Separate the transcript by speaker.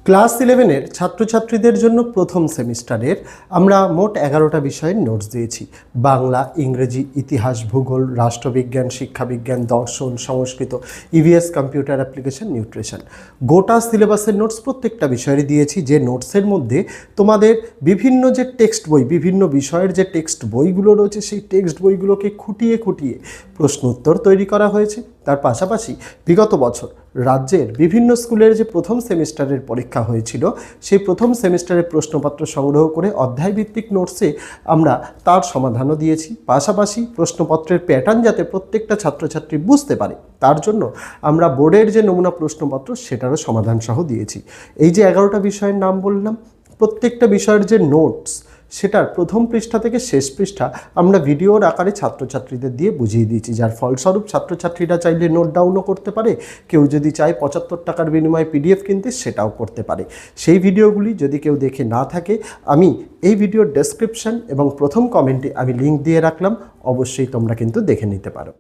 Speaker 1: Class 11-এর ছাত্রছাত্রীদের জন্য প্রথম সেমিস্টারের আমরা মোট 11টা বিষয়ের নোটস দিয়েছি। বাংলা, ইংরেজি, ইতিহাস, ভূগোল, রাষ্ট্রবিজ্ঞান, শিক্ষাবিজ্ঞান, দর্শন, সংস্কৃত, ইভিএস, কম্পিউটার অ্যাপ্লিকেশন, নিউট্রিশন। গোটা সিলেবাসের নোটস প্রত্যেকটা বিষয়েরই দিয়েছি, যে নোটসের মধ্যে তোমাদের বিভিন্ন যে টেক্সট বই, বিভিন্ন বিষয়ের যে টেক্সট বইগুলো রয়েছে, সেই টেক্সট বইগুলোকে খুঁটিয়ে খুঁটিয়ে প্রশ্ন উত্তর তৈরি করা হয়েছে। তার পাশাপাশি বিগত বছর রাজ্যের বিভিন্ন স্কুলের যে প্রথম সেমিস্টারের পরীক্ষা হয়েছিল, সেই প্রথম সেমিস্টারের প্রশ্নপত্র সংগ্রহ করে অধ্যায়ভিত্তিক নোটসে আমরা তার সমাধানও দিয়েছি। পাশাপাশি প্রশ্নপত্রের প্যাটার্ন যাতে প্রত্যেকটা ছাত্রছাত্রী বুঝতে পারে, তার জন্য আমরা বোর্ডের যে নমুনা প্রশ্নপত্র সেটারও সমাধান সহ দিয়েছি। এই যে 11টা বিষয়ের নাম বললাম, প্রত্যেকটা বিষয়ের যে নোটস, সেটার প্রথম পৃষ্ঠা থেকে শেষ পৃষ্ঠা আমরা ভিডিওর আকারে ছাত্রছাত্রীদের দিয়ে বুঝিয়ে দিয়েছি, যার ফলস্বরূপ ছাত্রছাত্রীরা চাইলে নোট ডাউনও করতে পারে। কেউ যদি চায় 75 টাকার বিনিময়ে পিডিএফ কিনতে, সেটাও করতে পারে। সেই ভিডিওগুলি যদি কেউ দেখে না থাকে, আমি এই ভিডিওর ডেসক্রিপশন এবং প্রথম কমেন্টে আমি লিঙ্ক দিয়ে রাখলাম, অবশ্যই তোমরা কিন্তু দেখে নিতে পারো।